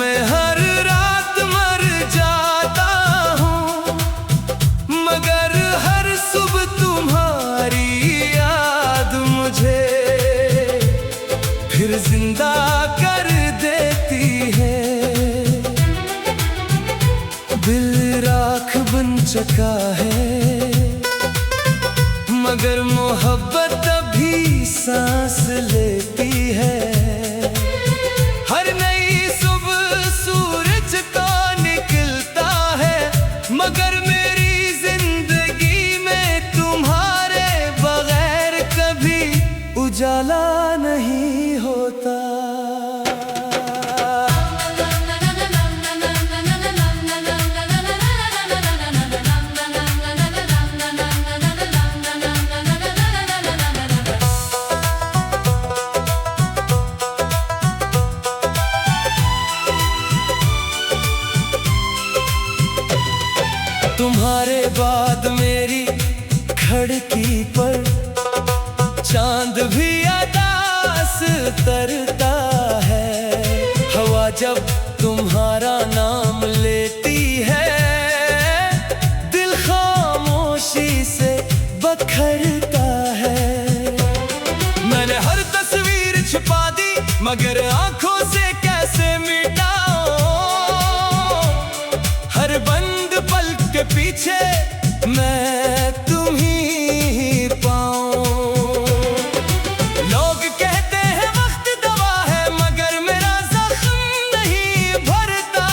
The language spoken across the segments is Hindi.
मैं हर रात मर जाता हूँ, मगर हर सुबह तुम्हारी याद मुझे फिर जिंदा कर देती है। दिल राख बन चुका है, मगर मोहब्बत अभी सांस लेती है। हर नई सुबह सूरज तो निकलता है, मगर मेरी जिंदगी में तुम्हारे बगैर कभी उजाला नहीं होता। तुम्हारे बाद मेरी खिड़की पर चांद भी अदास तरता है। हवा जब तुम्हारा नाम लेती है, दिल खामोशी से बखरता है। मैंने हर तस्वीर छुपा दी, मगर आंखों से कैसे मिटाऊं। हर बंद पल के पीछे मैं तुम ही पाऊं। लोग कहते हैं वक्त दवा है, मगर मेरा जख्म नहीं भरता।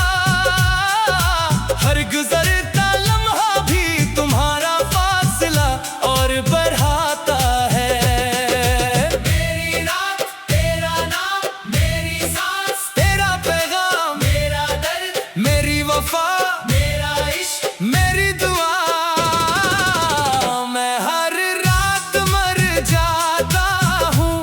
हर गुजरता लम्हा भी तुम्हारा फासला और बढ़ाता है। मेरी रात तेरा नाम, मेरी सांस तेरा पैगाम, मेरा दर्द मेरी वफा, मेरा इश्क मेरी दुआ। मैं हर रात मर जाता हूँ,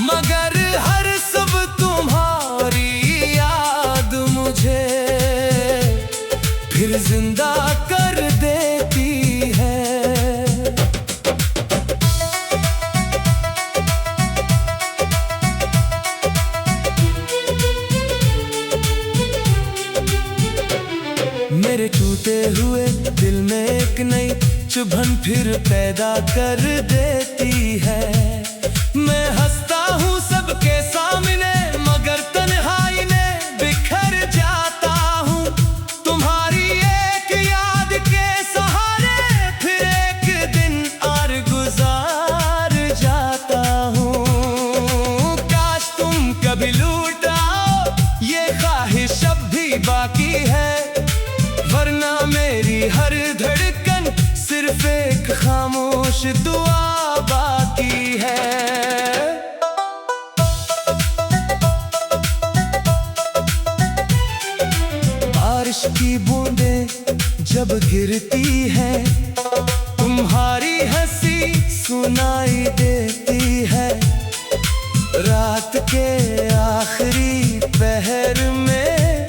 मगर हर सुबह तुम्हारी याद मुझे फिर जिंदा कर देती है। मेरे टूटे हुए दिल में एक नई चुभन फिर पैदा कर देती है। मैं हंसता हूँ सबके सामने, मगर तन्हाई में बिखर जाता हूँ। तुम्हारी एक याद के सहारे फिर एक दिन और गुजार जाता हूँ। काश तुम कभी लौट आओ, ये ख्वाहिश अब भी बाकी है। वरना मेरी हर धड़कन सिर्फ एक खामोश दुआ बाकी है। बारिश की बूंदें जब गिरती हैं, तुम्हारी हंसी सुनाई देती है। रात के आखिरी पहर में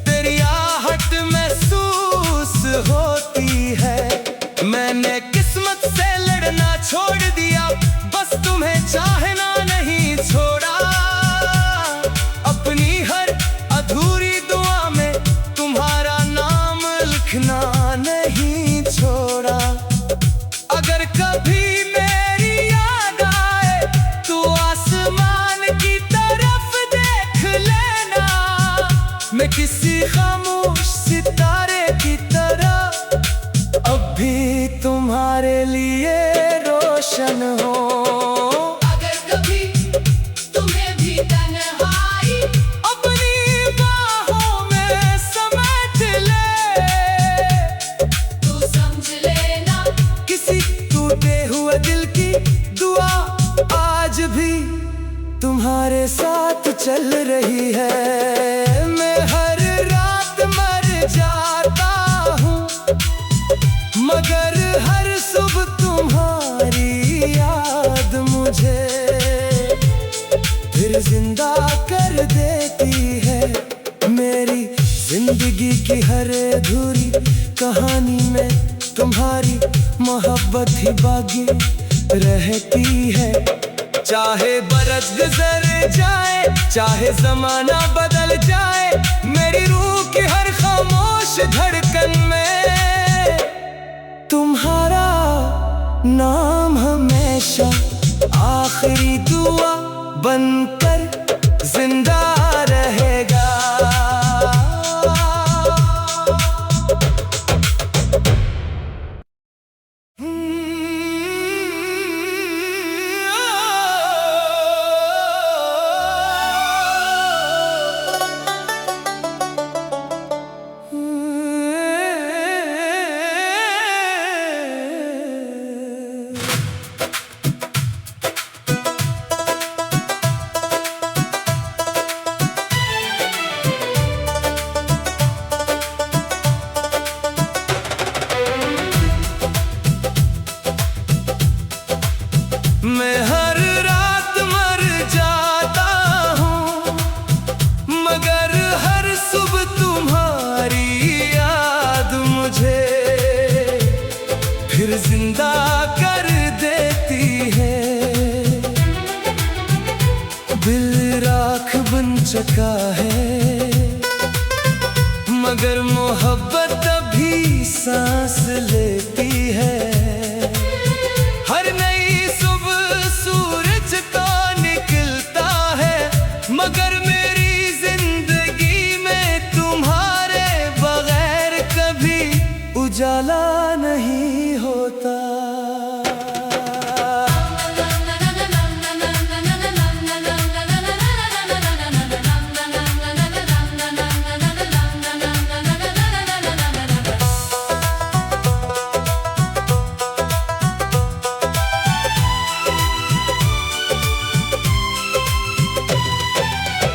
तेरी आहट महसूस होती है। मैंने किस्मत से लड़ना छोड़ दिया, बस तुम्हें चाहना नहीं छोड़ा। अपनी हर अधूरी दुआ में तुम्हारा नाम लिखना नहीं छोड़ा। अगर कभी मेरी याद आए तो आसमान की तरफ देख लेना। मैं किसी खामोश सितारे की तरह अब भी तुम्हारे लिए रोशन हो। अगर कभी तुम्हें भी तन्हाई अपनी बाहों में समेट ले, तो समझ लेना किसी टूटे हुए दिल की दुआ आज भी तुम्हारे साथ चल रही है। मैं हर रात मर जाता हूँ, मगर हर सुबह तुम्हारी याद मुझे फिर जिंदा कर देती है। मेरी जिंदगी की हर अधूरी कहानी में तुम्हारी मोहब्बत ही बाकी रहती है। चाहे बरस गुजर जाए, चाहे जमाना बदल जाए, मेरी रूह की हर खामोश धड़कन में तुम्हारा नाम हमेशा आखिरी दुआ बनकर जिंदा रहेगा। मैं हर रात मर जाता हूँ, मगर हर सुबह तुम्हारी याद मुझे फिर जिंदा कर देती है। दिल राख बन चुका है, मगर मोहब्बत अभी सांस लेती है। मगर मेरी जिंदगी में तुम्हारे बगैर कभी उजाला नहीं होता।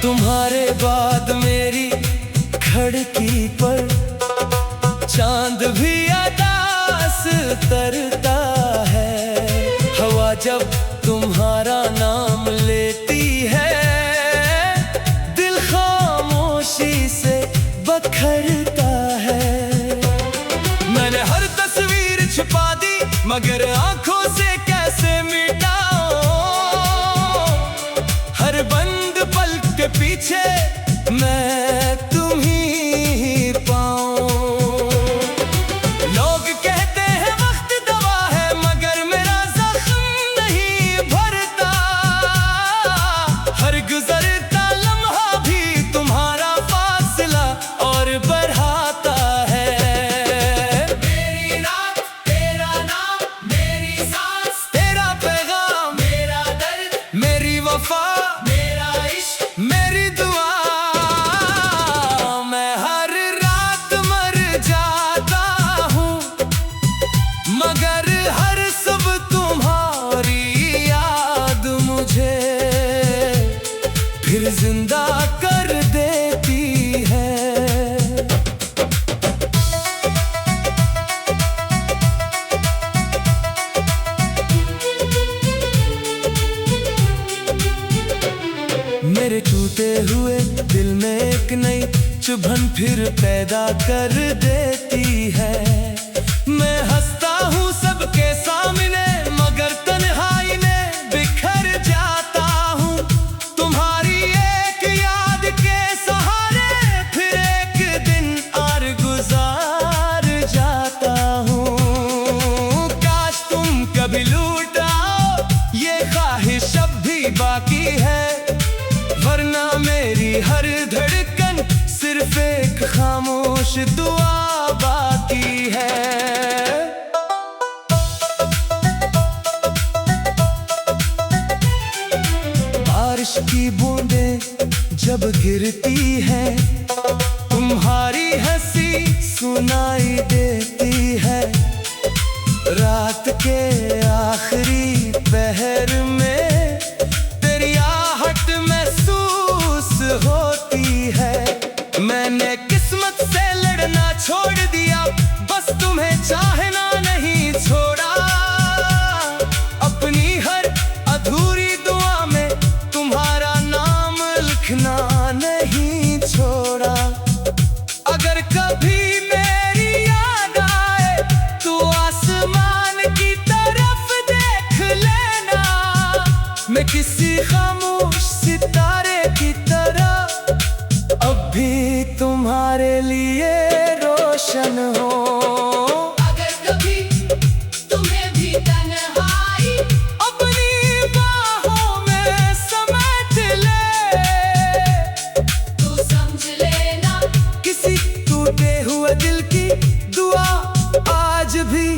तुम्हारे बाद मेरी खिड़की पर चांद भी अदास तरता है। हवा जब तुम्हारा नाम लेती है, दिल खामोशी से बखरता है। मैंने हर तस्वीर छुपा दी, मगर आंखों से कैसे मिटाऊं। हर बंद पल के पीछे मैं तुम्हीं पाऊं। लोग कहते हैं वक्त दवा है, मगर मेरा जख्म नहीं भरता। हर गुजरता लम्हा भी तुम्हारा फासला और बढ़ाता है। मेरी रात तेरा नाम, मेरी सांस तेरा पैगाम, मेरा दर्द मेरी वफा, मेरी दुआ। मैं हर रात मर जाता हूँ, मगर हर सुबह तुम्हारी याद मुझे फिर जिंदा कर देती है। मेरे टूटे हुए दिल में एक नई चुभन फिर पैदा कर देती है। मैं हंसता हूँ सबके सामने, मगर तन्हाई में बिखर जाता हूँ। तुम्हारी एक याद के सहारे फिर एक दिन और गुजार जाता हूँ। काश तुम कभी लौट आओ, ये ख्वाहिश अब भी बाकी है। वरना मेरी हर धड़कन सिर्फ एक खामोश दुआ बाकी है। बारिश की बूंदें जब गिरती हैं, तुम्हारी हंसी सुनाई देती है। रात के आखिरी पहर में तेरी आहट महसूस होती है। मैंने किस्मत से लड़ना छोड़ दिया, बस तुम्हें चाहना नहीं छोड़ा। अपनी हर अधूरी दुआ में तुम्हारा नाम लिखना नहीं छोड़ा। अगर कभी मेरी याद आए तो आसमान की तरफ देख लेना। खामोश सितारे की तरह अब भी तुम्हारे लिए रोशन हो। अगर कभी तुम्हें भी तन्हाई अपनी बाहों में समेट ले, तू समझ लेना किसी टूटे हुए दिल की दुआ आज भी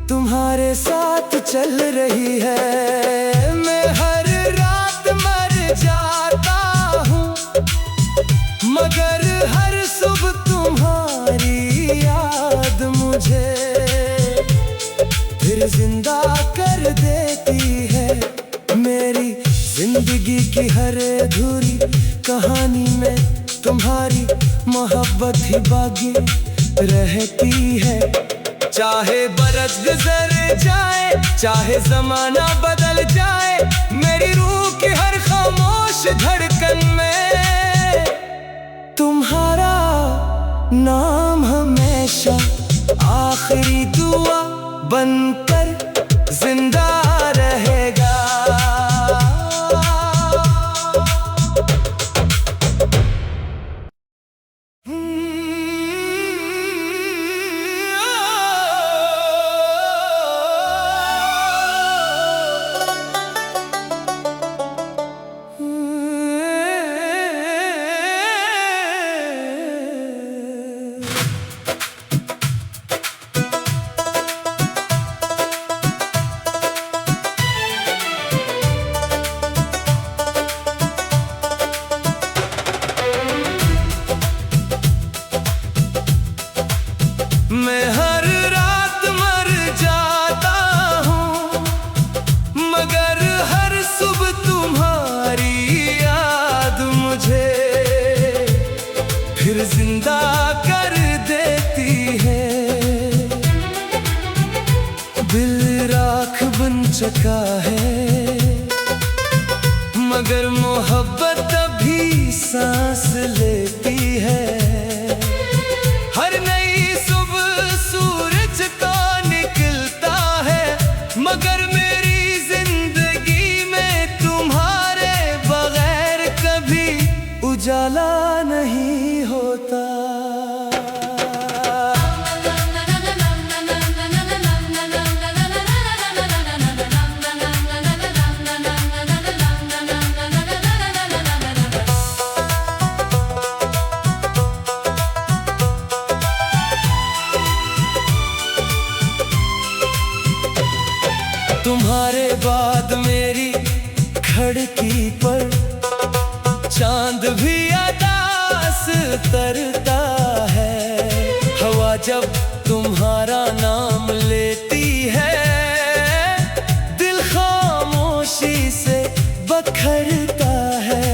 तुम्हारे साथ चल रही है। मैं हर रात मर जाता हूँ मगर हर सुबह तुम्हारी याद मुझे फिर जिंदा कर देती है। मेरी जिंदगी की हर अधूरी कहानी में तुम्हारी मोहब्बत ही बाकी रहती है। चाहे बरस गुजर जाए, चाहे जमाना बदल जाए, मेरी रूह की हर खामोश धड़कन में तुम्हारा नाम हमेशा आखिरी दुआ बनकर जिंदा रहेगा। मैं हर रात मर जाता हूँ मगर हर सुबह तुम्हारी याद मुझे फिर जिंदा कर देती है। दिल राख बन चुका है मगर मोहब्बत अभी सांस लेती है। हर नई सुबह सूरज का निकलता है मगर मेरी जिंदगी में तुम्हारे बगैर कभी उजाला नहीं होता। तुम्हारे बाद मेरी खिड़की पर चांद भी अदास तरता है। हवा जब तुम्हारा नाम लेती है दिल खामोशी से बखरता है।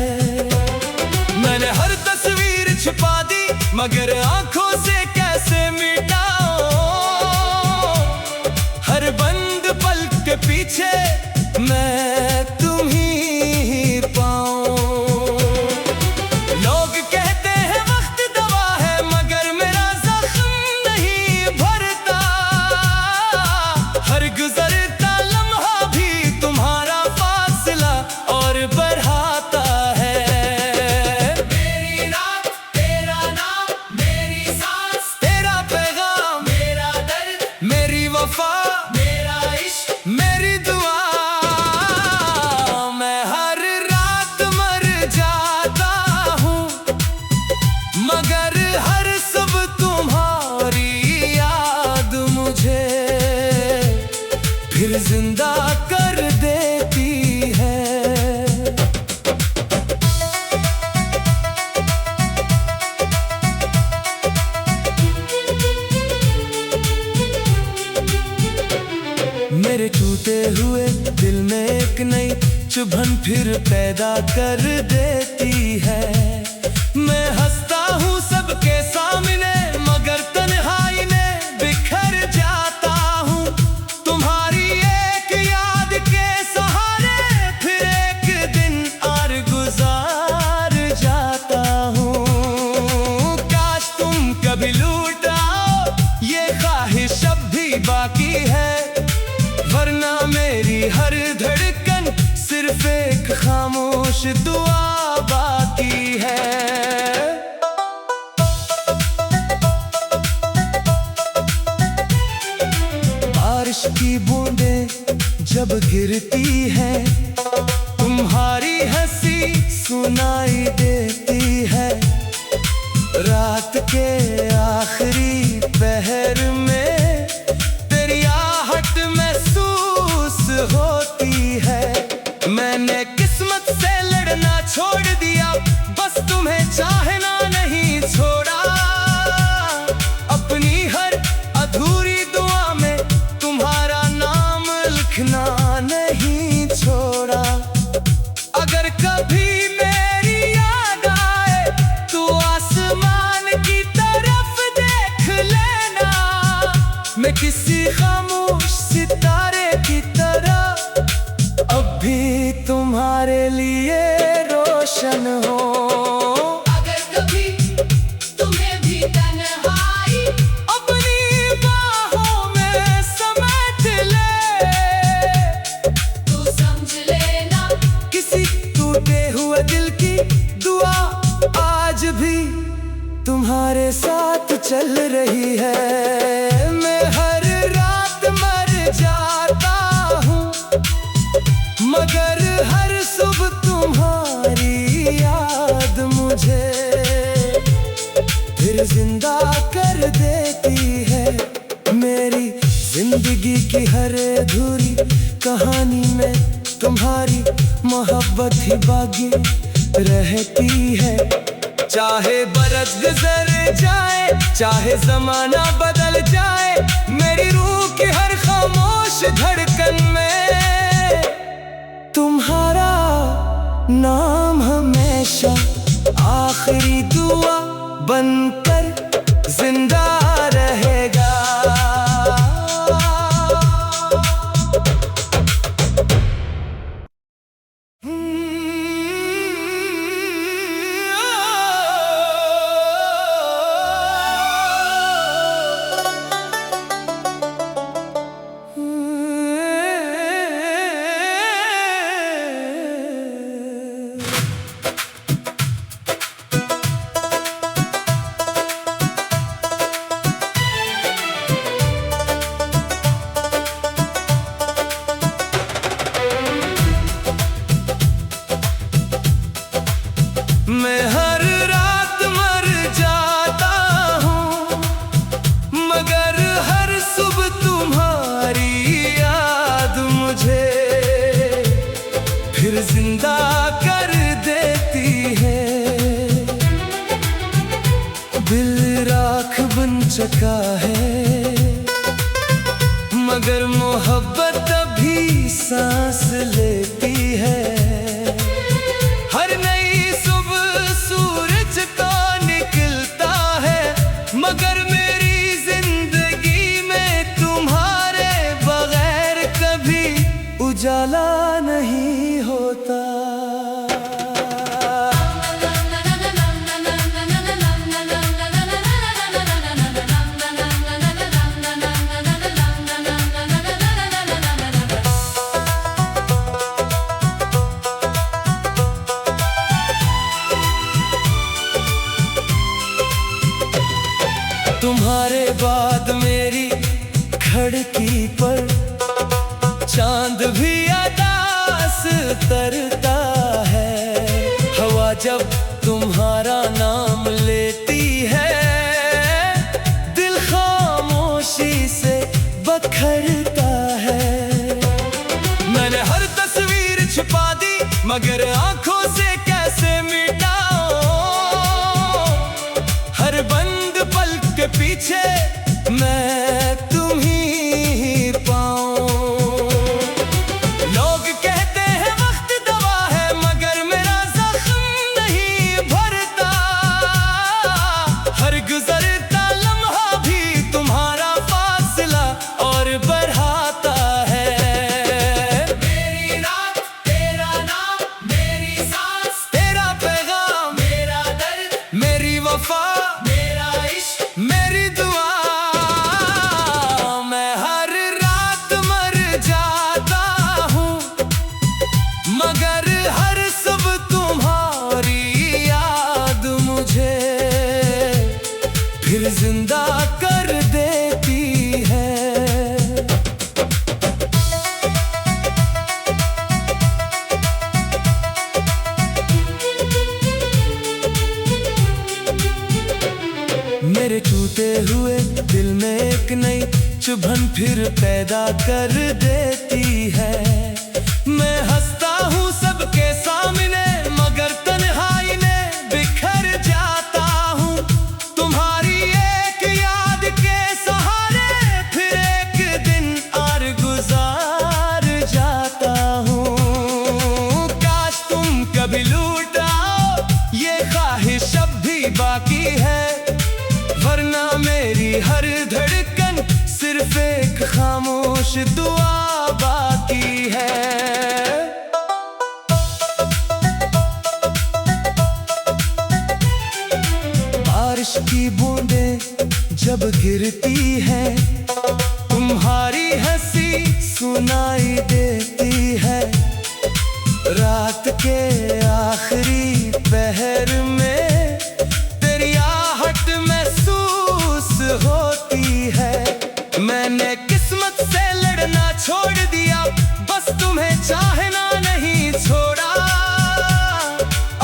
मैंने हर तस्वीर छुपा दी मगर आंखों से कैसे मिटाऊं। हर बंद पल के पीछे मैं तुम ही पाऊं। लोग कहते हैं वक्त दवा है मगर मेरा जख्म नहीं भरता। हर गुजरता लम्हा भी तुम्हारा फासला और बढ़ाता है। मेरी रात तेरा नाम, मेरी सांस तेरा पैगाम, मेरा दर्द मेरी वफा, मेरा इश्क मेरी दुआ। मैं हर रात मर जाता हूँ मगर हर सुबह तुम्हारी याद मुझे फिर जिंदा कर देती है। मेरे टूटे हुए दिल में एक नई चुभन फिर पैदा कर देती है। मैं हंसता हूँ सबके सामने मगर तन्हाई में बिखर जाता हूँ। तुम्हारी एक याद के सहारे फिर एक दिन और गुजार जाता हूँ। काश तुम कभी लौट आओ ये ख्वाहिश अब भी बाकी है वरना मेरी हर धड़कन सिर्फ एक खामोश दुआ बाकी है। बारिश की बूंदें जब गिरती हैं, तुम्हारी हंसी सुनाई देती है। रात के आखिरी पहर में तेरी आहट महसूस होती है। मैंने किस्मत से लड़ना छोड़ दिया, बस तुम्हें चाहना नहीं छोड़ा। अपनी हर अधूरी दुआ में तुम्हारा नाम लिखना नहीं छोड़ा। अगर कभी मेरी याद आए तो आसमान की तरफ देख लेना। मैं किसी खामोश सितारे की तरह अब भी तुम्हारे लिए रोशन हो। अगर कभी तुम्हें भी तन्हाई अपनी बाहों में समेट ले, तू समझ लेना। किसी टूटे हुए दिल की दुआ आज भी तुम्हारे साथ चल रही है। मैं हर रात मर जाता हूँ, मगर हर सुबह तुम्हारी याद मुझे फिर जिंदा कर देती है। मेरी जिंदगी की हर अधूरी कहानी में तुम्हारी मोहब्बत ही बाकी रहती है। चाहे बरस गुजर जाए, चाहे जमाना बदल जाए, मेरी रूह की हर खामोश धड़कन में तुम्हारा नाम हमेशा आखिरी दुआ बनकर जिंदा रहेगा। मैं हर रात मर जाता हूँ, मगर हर सुबह तुम्हारी याद मुझे फिर जिंदा कर देती है। दिल राख बन चुका है, मगर मोहब्बत अभी सांस लेती है। हर नई सुबह सूरज तो निकलता है, मगर मेरी जिंदगी में तुम्हारे बगैर कभी उजाला नहीं होता। तुम्हारे बाद मेरी खिड़की पर चांद भी अदास तरता है। हवा जब तुम्हारा नाम लेती है, दिल खामोशी से बखरता है। मैंने हर तस्वीर छुपा दी, मगर आंखों से कैसे मिटाऊं। हर बंद पल के पीछे मैं तुम ही पाऊं। लोग कहते हैं वक्त दवा है, मगर मेरा जख्म नहीं भरता। हर गुजरता लम्हा भी तुम्हारा फासला और बढ़ाता है। मेरी रात तेरा नाम, मेरी सांस तेरा पैगाम, मेरा दर्द मेरी वफा, मेरा इश्क मेरी दुआ। मेरे टूटे हुए दिल में एक नई चुभन फिर पैदा कर देती है। मैं हंसता हूँ सबके सामने मगर तन्हाई में बिखर जाता हूँ। तुम्हारी एक याद के सहारे फिर एक दिन और गुजार जाता हूँ। काश तुम कभी लौट आओ, ये ख्वाहिश अब भी बाकी है, वरना मेरी हर धड़कन सिर्फ एक खामोश दुआ बाकी है। बारिश की बूंदें जब गिरती हैं, तुम्हारी हंसी सुनाई देती है। रात के आखिरी पहर में तेरी आहट महसूस होती है। मैंने किस्मत से लड़ना छोड़ दिया, बस तुम्हें चाहना नहीं छोड़ा।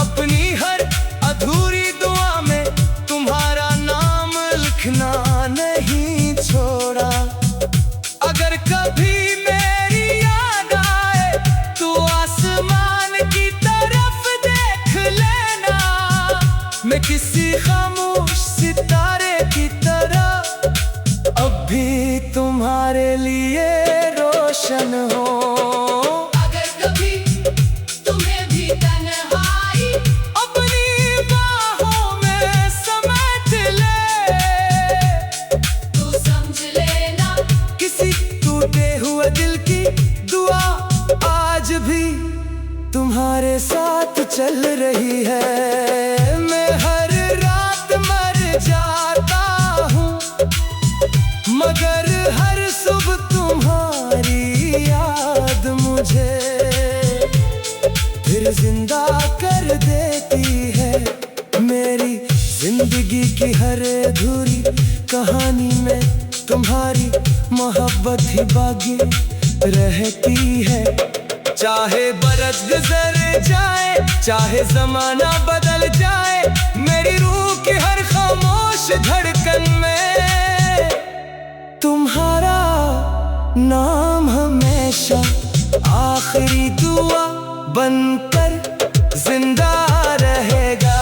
अपनी हर अधूरी दुआ में तुम्हारा नाम लिखना नहीं छोड़ा। अगर कभी मेरी याद आए तो आसमान की तरफ देख लेना, मैं किसी खामोश सितारे की तरह अब भी तुम्हारे लिए रोशन हो। अगर कभी तुम्हें भी तन्हाई अपनी बाहों में समेट ले, तू समझ लेना। किसी टूटे हुए दिल की दुआ आज भी तुम्हारे साथ चल रही है। मैं हर रात मर जाता हूँ मगर हर सुबह तुम्हारी याद मुझे फिर जिंदा कर देती है। मेरी जिंदगी की हर अधूरी कहानी में तुम्हारी मोहब्बत ही बाकी रहती है। चाहे बरस गुजर जाए, चाहे जमाना बदल जाए, मेरी रूह की हर खामोश धड़कन में तुम्हारा नाम हमेशा आखिरी दुआ बनकर जिंदा रहेगा।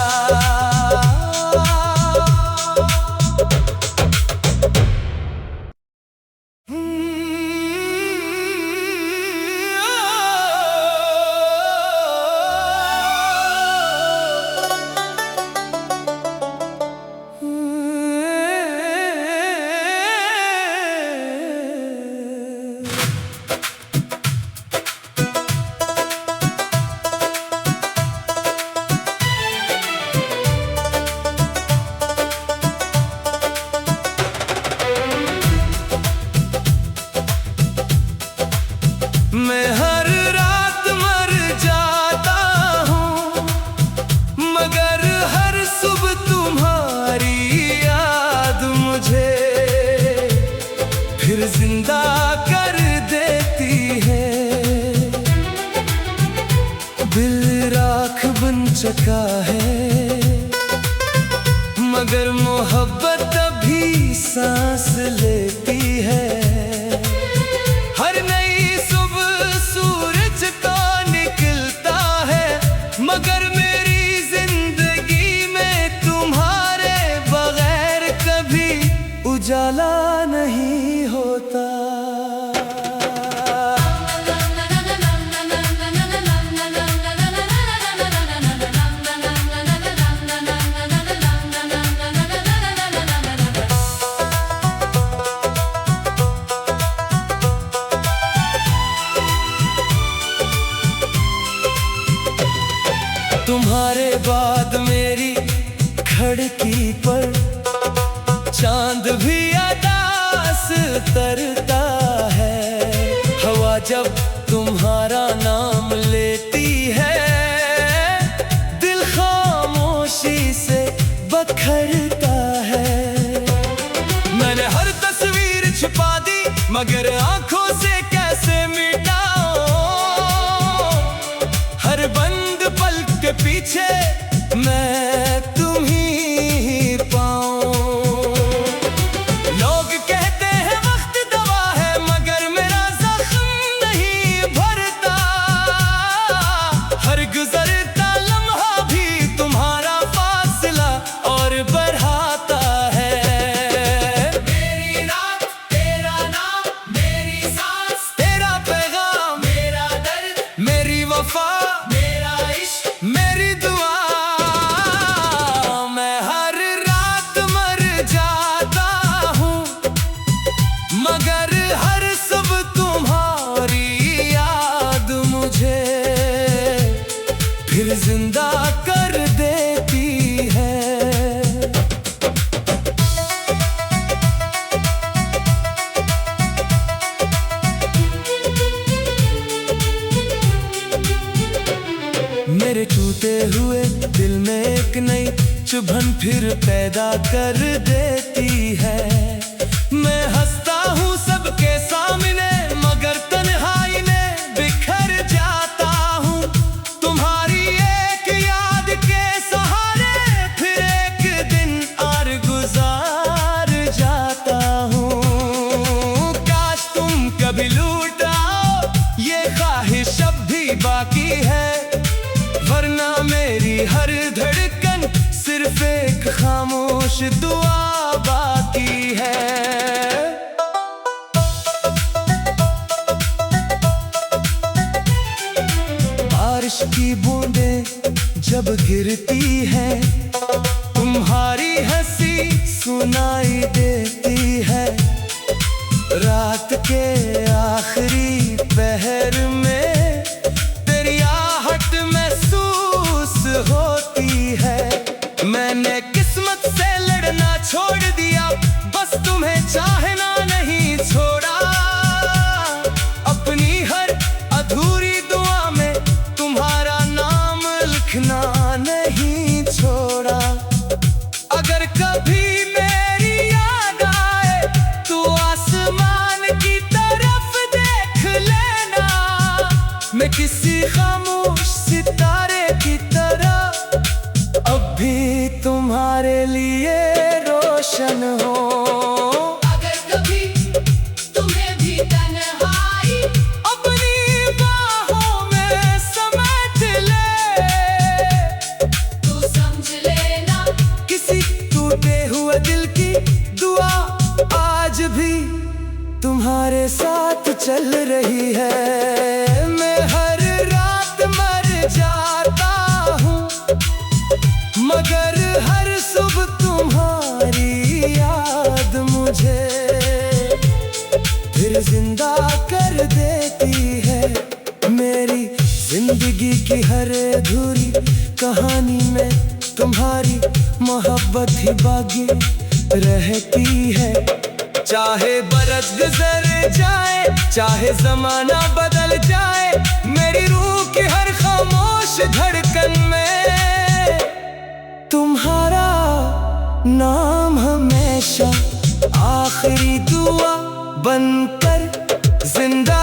मैं हर रात मर जाता हूँ मगर हर सुबह तुम्हारी याद मुझे फिर जिंदा कर देती है। दिल राख बन चुका है मगर मोहब्बत अभी सांस लेती है। हर नई सुबह सूरज तो निकलता है मगर मेरी जिंदगी में तुम्हारे बगैर कभी उजाला नहीं होता। तुम्हारे बाद मेरी खिड़की पर चांद भी आकाश तरता है। हवा जब तुम्हारा नाम लेती है दिल खामोशी से बखरता है। मैंने हर तस्वीर छिपा दी मगर आंखों से कैसे मिटाऊं। हर बंद पलक के पीछे मैं तुम ही पाऊं। जिंदा कर देती है। मेरे टूटे हुए दिल में एक नई चुभन फिर पैदा कर देती है। मैं हंसता हूँ सबके सामने मगर तन्हाई में बिखर जाता हूँ। तुम्हारी एक याद के सहारे फिर एक दिन और गुजार जाता हूँ। काश तुम कभी लौट आओ, ये ख्वाहिश अब भी बाकी है, वरना मेरी हर धड़कन सिर्फ एक खामोश दुआ बाकी है। बारिश की बूंदें जब गिरती हैं, तुम्हारी हंसी सुनाई देती है। रात के आखिरी पहर में तेरी आहट महसूस होती है। मैंने किस्मत से लड़ना छोड़ दिया, बस तुम्हें चाहना नहीं छोड़ा। अपनी हर अधूरी दुआ में तुम्हारा नाम लिखना नहीं छोड़ा। अगर कभी मेरी याद आए तो आसमान की तरफ देख लेना। मैं किसी खामोश सितारे की तरह अब भी तुम्हारे लिए रोशन हो। अगर कभी तुम्हें भी तन्हाई अपनी बाहों में समेट ले, तू समझ लेना। किसी टूटे हुए दिल की दुआ आज भी तुम्हारे साथ चल रही है। मैं हर रात मर जाता हूँ मगर हर सुबह तुम्हारी याद मुझे फिर जिंदा कर देती है। मेरी जिंदगी की हर अधूरी कहानी में तुम्हारी मोहब्बत ही बाकी रहती है। चाहे बरस गुजर जाए, चाहे जमाना बदल जाए, मेरी रूह की हर खामोश धड़कन में तुम्हारा नाम हमेशा आखिरी दुआ बनकर जिंदा